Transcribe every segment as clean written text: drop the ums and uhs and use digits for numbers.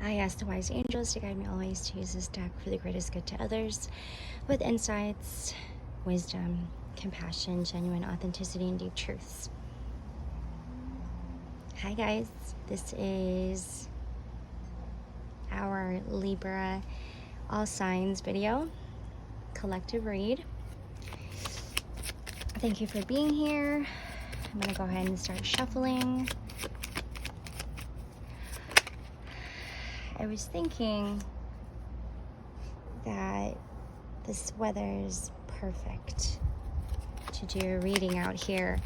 I ask the wise angels to guide me always to use this deck for the greatest good to others, with insights, wisdom, compassion, genuine authenticity, and deep truths. Hi guys, this is our Libra all signs video collective read. Thank you for being here. I'm gonna go ahead and start shuffling. I was thinking that this weather is perfect to do a reading out here.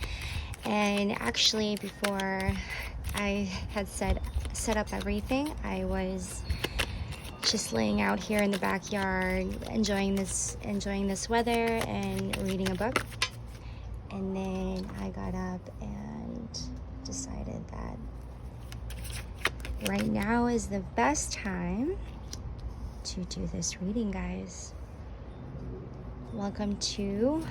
And actually, before I had set up everything, I was just laying out here in the backyard, enjoying this weather and reading a book. And then I got up and decided that right now is the best time to do this reading, guys. Welcome to,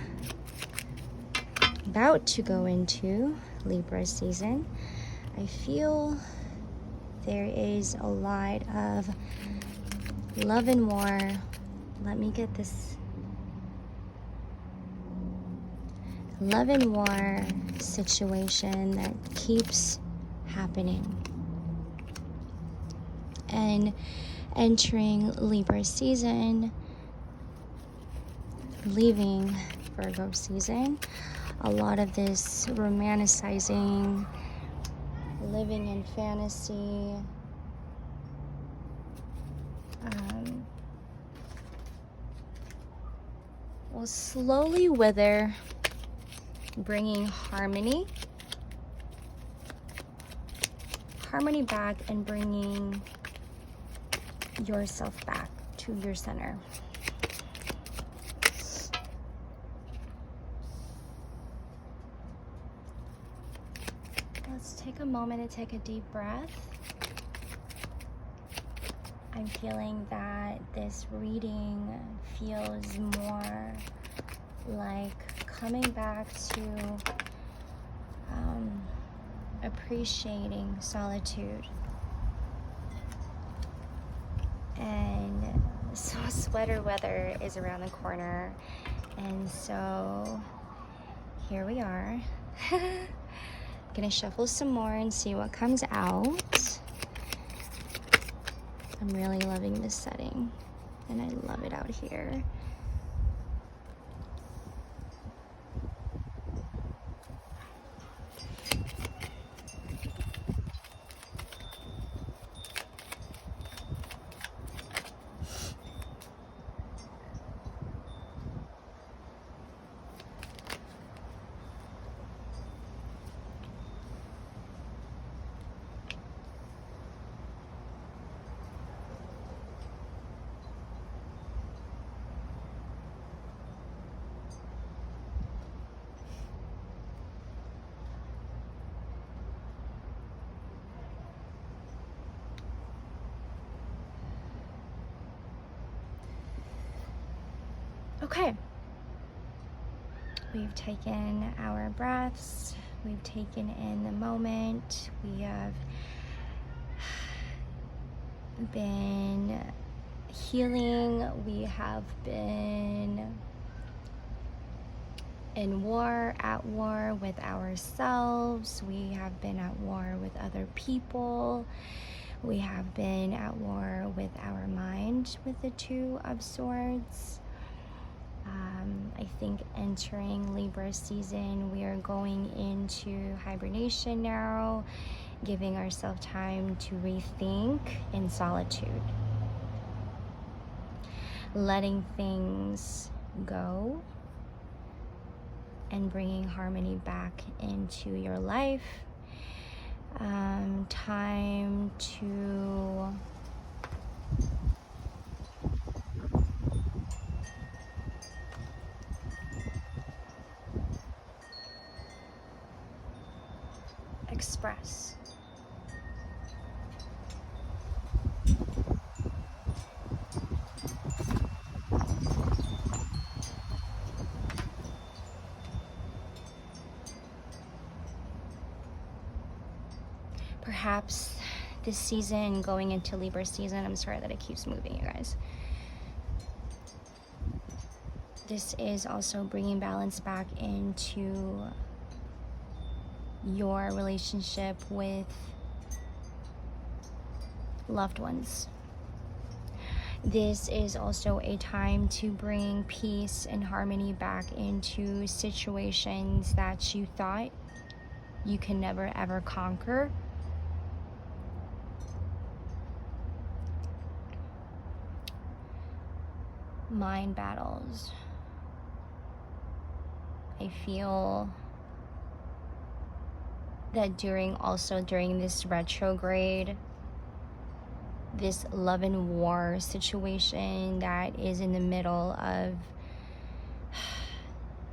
about to go into Libra season. I feel there is a lot of love and war. Let me get this. Love and war situation that keeps happening. And entering Libra season, leaving Virgo season, a lot of this romanticizing, living in fantasy, will slowly wither, bringing harmony back and bringing yourself back to your center. Let's take a moment to take a deep breath. I'm feeling that this reading feels more like coming back to appreciating solitude. And so sweater weather is around the corner, and so here we are. Gonna shuffle some more and see what comes out. I'm really loving this setting, and I love it out here. Okay, we've taken our breaths, we've taken in the moment, we have been healing, we have been in war, at war with ourselves, we have been at war with other people, we have been at war with our mind with the Two of Swords. I think entering Libra season, we are going into hibernation now, giving ourselves time to rethink in solitude, letting things go and bringing harmony back into your life. Time to express. Perhaps this season, going into Libra season, I'm sorry that it keeps moving, you guys. This is also bringing balance back into your relationship with loved ones. This is also a time to bring peace and harmony back into situations that you thought you can never ever conquer. Mind battles. I feel that during this retrograde, this love and war situation that is in the middle of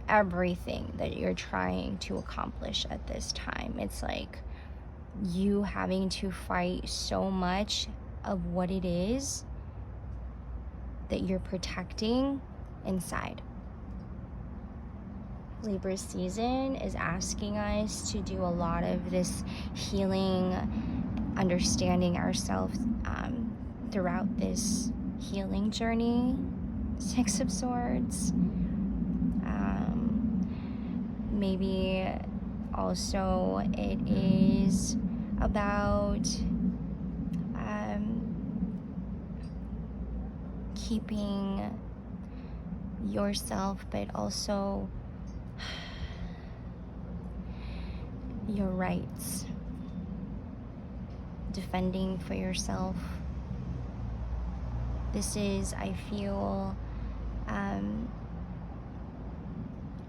everything that you're trying to accomplish at this time. It's like you having to fight so much of what it is that you're protecting inside. Libra season is asking us to do a lot of this healing, understanding ourselves throughout this healing journey. 6 of Swords. Maybe also it is about keeping yourself, but also your rights, defending for yourself. This is, I feel,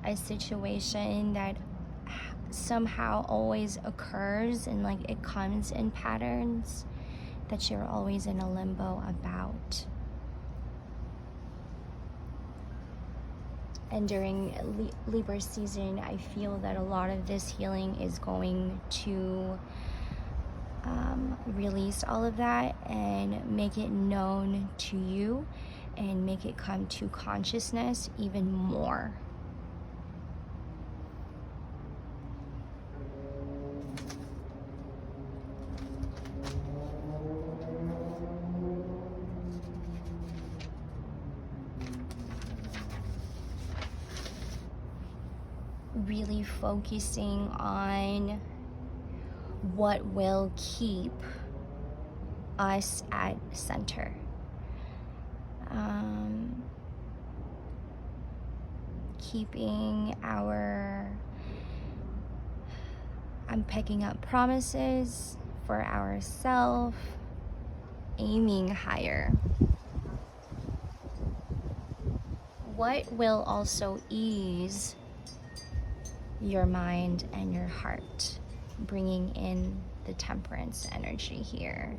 a situation that somehow always occurs, and like it comes in patterns that you're always in a limbo about. And during Libra season, I feel that a lot of this healing is going to release all of that and make it known to you and make it come to consciousness even more. Really focusing on what will keep us at center. Keeping I'm picking up promises for ourselves, aiming higher. What will also ease your mind and your heart, bringing in the Temperance energy here.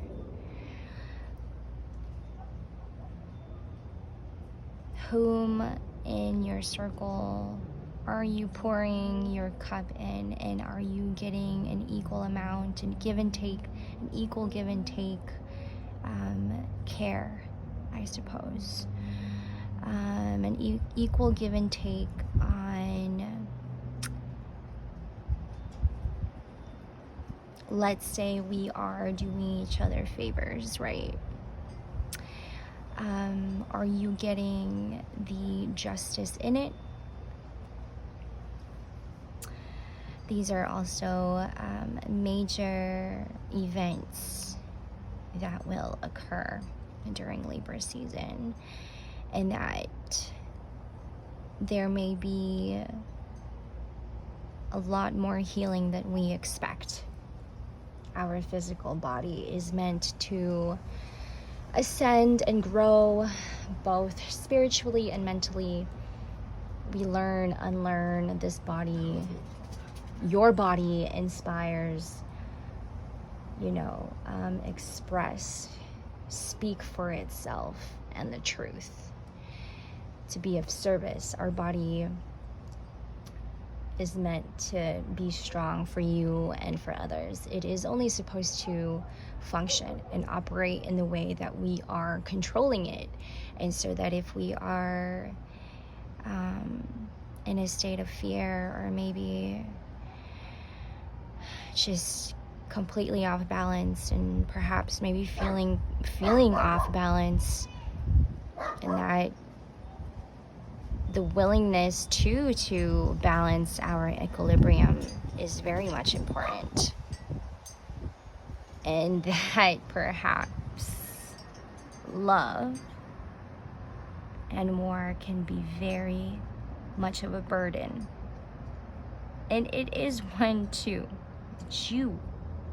Whom in your circle are you pouring your cup in, and are you getting an equal amount and give and take, an equal give and take care, I suppose. An equal give and take on, let's say we are doing each other favors, right? Are you getting the justice in it? These are also major events that will occur during Libra season, and that there may be a lot more healing than we expect. Our physical body is meant to ascend and grow both spiritually and mentally. We learn, unlearn this body. Your body inspires, express, speak for itself and the truth, to be of service. Our body is meant to be strong for you and for others. It is only supposed to function and operate in the way that we are controlling it. And so that if we are in a state of fear, or maybe just completely off balance, and perhaps maybe feeling off balance, and that the willingness to balance our equilibrium is very much important, and that perhaps love and more can be very much of a burden. And it is one too that you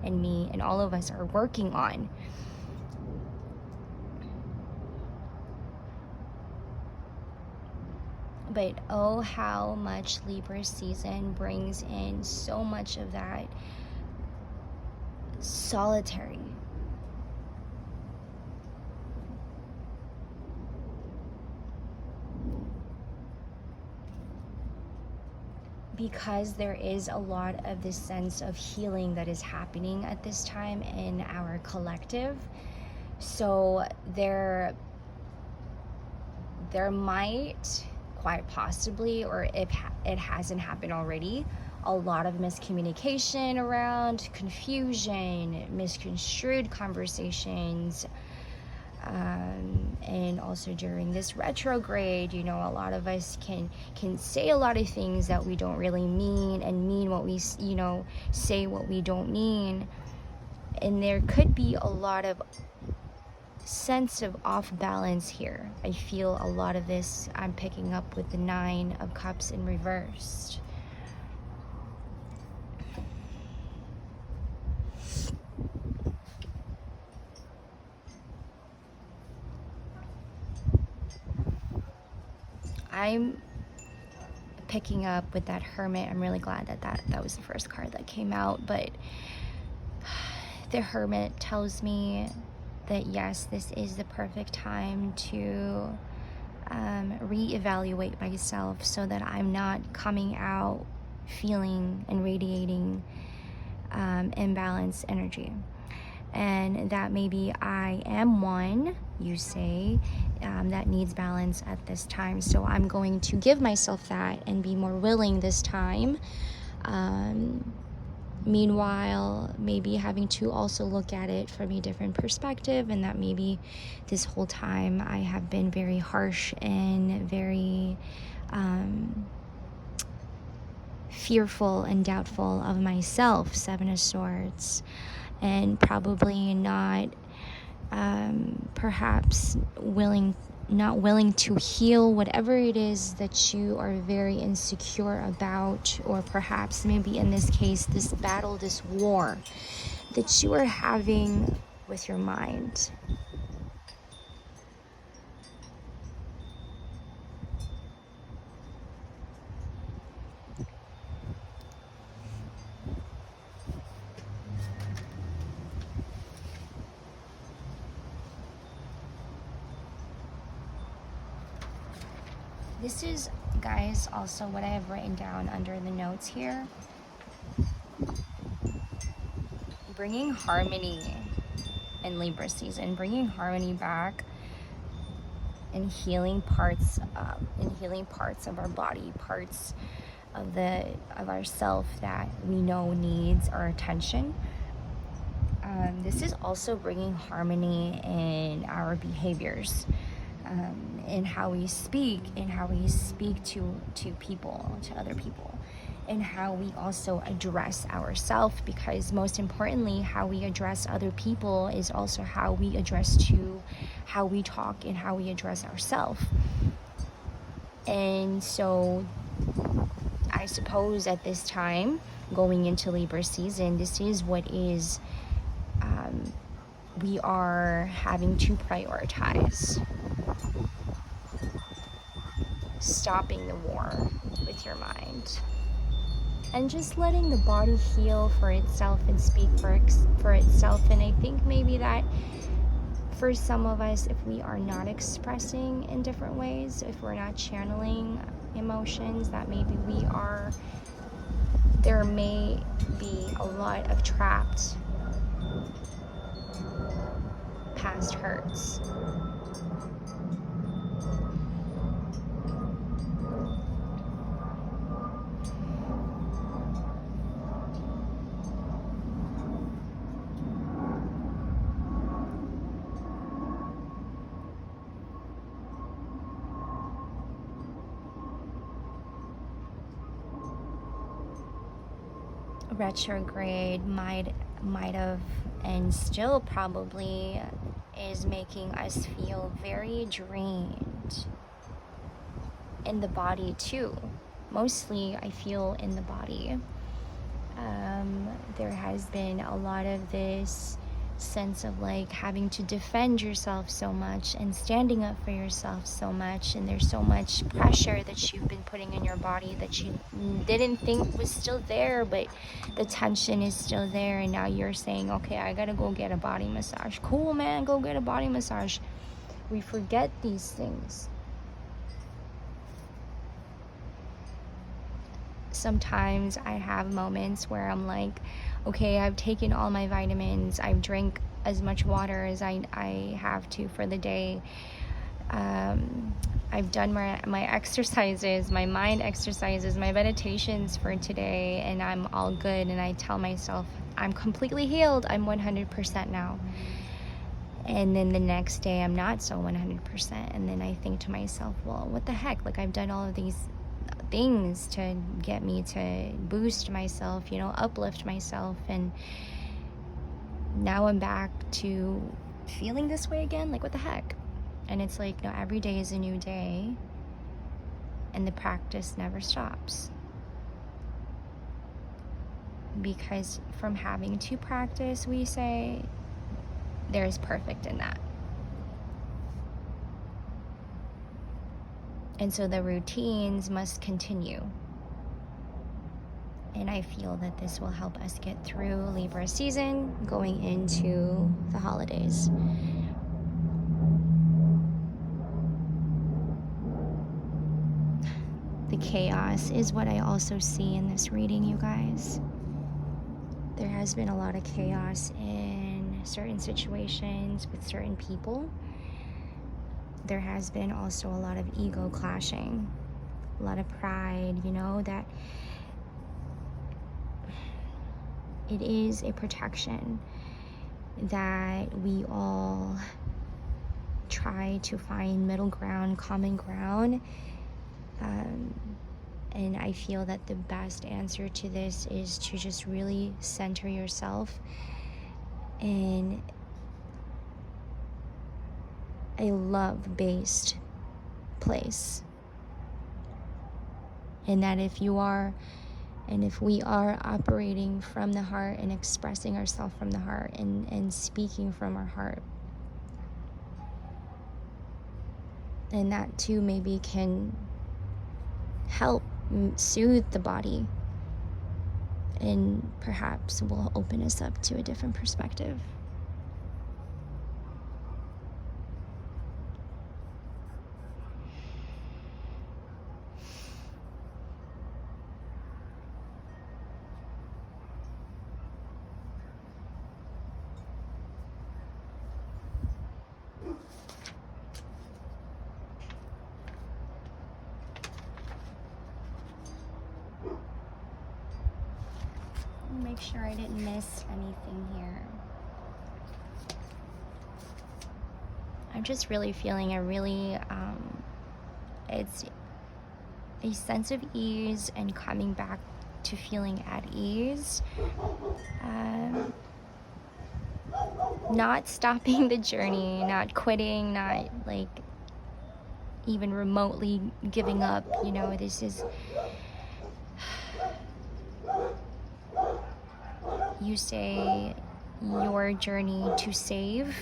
and me and all of us are working on. But oh, how much Libra season brings in so much of that solitary, because there is a lot of this sense of healing that is happening at this time in our collective. So there might, quite possibly, or if it hasn't happened already, a lot of miscommunication around, confusion, misconstrued conversations, and also during this retrograde, you know, a lot of us can say a lot of things that we don't really mean, and mean what we, you know, say what we don't mean. And there could be a lot of sense of off balance here. I feel a lot of this I'm picking up with the 9 of Cups in reversed. I'm picking up with that Hermit. I'm really glad that was the first card that came out, but the Hermit tells me that yes, this is the perfect time to reevaluate myself, so that I'm not coming out feeling and radiating imbalanced energy. And that maybe I am one, you say, that needs balance at this time. So I'm going to give myself that and be more willing this time. Meanwhile, maybe having to also look at it from a different perspective, and that maybe this whole time I have been very harsh and very fearful and doubtful of myself, 7 of Swords, and probably not perhaps not willing to heal whatever it is that you are very insecure about, or perhaps maybe in this case, this battle, this war that you are having with your mind. This is, guys, also what I have written down under the notes here. Bringing harmony in Libra season, bringing harmony back, and healing parts of our body, parts of ourself that we know needs our attention. This is also bringing harmony in our behaviors. In how we speak, to people, to other people, and how we also address ourselves, because most importantly, how we address other people is also how we how we talk and how we address ourselves. And so I suppose at this time, going into Libra season, this is what is we are having to prioritize. Stopping the war with your mind, and just letting the body heal for itself and speak for itself. And I think maybe that for some of us, if we are not expressing in different ways, if we're not channeling emotions, that maybe there may be a lot of trapped past hurts. retrograde might have, and still probably is, making us feel very drained in the body too. Mostly I feel in the body. There has been a lot of this sense of like having to defend yourself so much and standing up for yourself so much, and there's so much pressure that you've been putting in your body that you didn't think was still there, but the tension is still there, and now you're saying, okay, I gotta go get a body massage. Cool, man, go get a body massage. We forget these things. Sometimes I have moments where I'm like, okay, I've taken all my vitamins, I've drank as much water as I have to for the day, I've done my exercises, my mind exercises, my meditations for today, and I'm all good, and I tell myself I'm completely healed, I'm 100% now. And then the next day I'm not so 100%, and then I think to myself, well, what the heck, like I've done all of these things to get me to boost myself, uplift myself, and now I'm back to feeling this way again. Like, what the heck? And it's like, no, every day is a new day, and the practice never stops, because from having to practice, we say there's perfect in that. And so the routines must continue. And I feel that this will help us get through Libra season going into the holidays. The chaos is what I also see in this reading, you guys. There has been a lot of chaos in certain situations with certain people. There has been also a lot of ego clashing, a lot of pride, that it is a protection that we all try to find middle ground, common ground. And I feel that the best answer to this is to just really center yourself in a love-based place. And that if we are operating from the heart and expressing ourselves from the heart and speaking from our heart, and that too maybe can help soothe the body, and perhaps will open us up to a different perspective. Make sure I didn't miss anything here. I'm just really feeling it's a sense of ease and coming back to feeling at ease. Not stopping the journey, not quitting, not like even remotely giving up. This is, you say, your journey to save.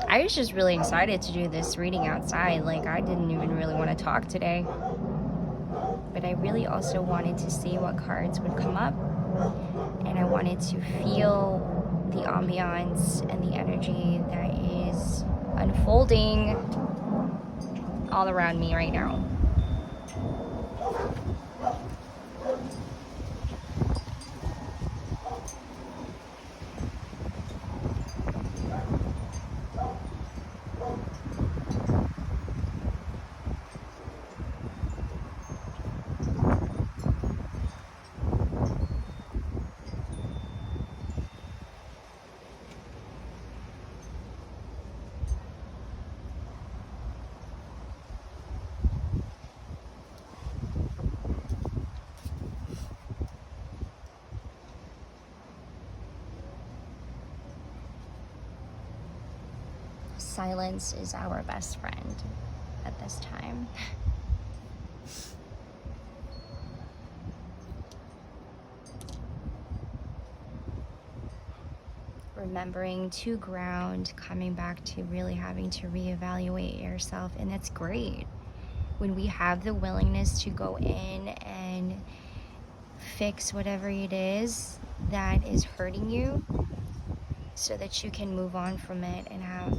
I was just really excited to do this reading outside. Like, I didn't even really want to talk today. But I really also wanted to see what cards would come up. And I wanted to feel the ambiance and the energy that is unfolding all around me right now. silence is our best friend at this time. Remembering to ground, coming back to really having to reevaluate yourself, and that's great. When we have the willingness to go in and fix whatever it is that is hurting you so that you can move on from it and have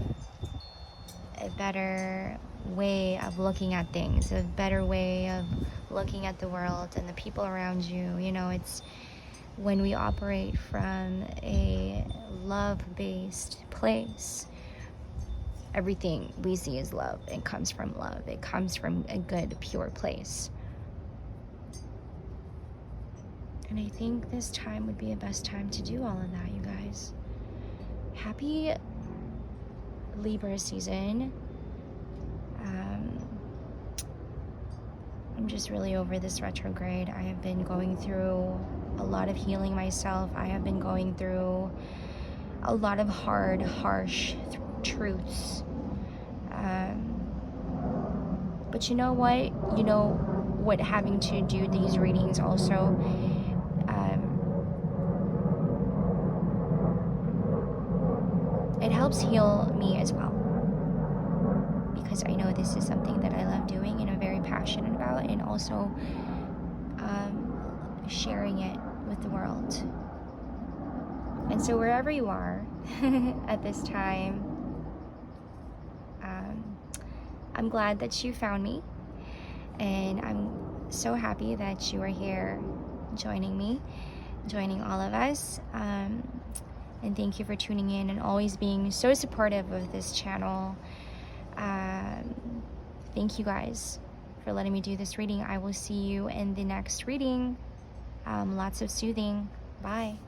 a better way of looking at things, a better way of looking at the world and the people around you. You know, it's when we operate from a love-based place, everything we see is love. It comes from love. It comes from a good, pure place. And I think this time would be a best time to do all of that, you guys. Happy Libra season. I'm just really over this retrograde. I have been going through a lot of healing myself. I have been going through a lot of hard, harsh truths. But you know what? You know what having to do these readings also, it helps heal me as well. Because I know this is something that I love doing and I'm very passionate about, and also sharing it with the world. And so wherever you are at this time, I'm glad that you found me, and I'm so happy that you are here joining me, joining all of us. And thank you for tuning in and always being so supportive of this channel. Thank you guys for letting me do this reading. I will see you in the next reading. Lots of soothing. Bye.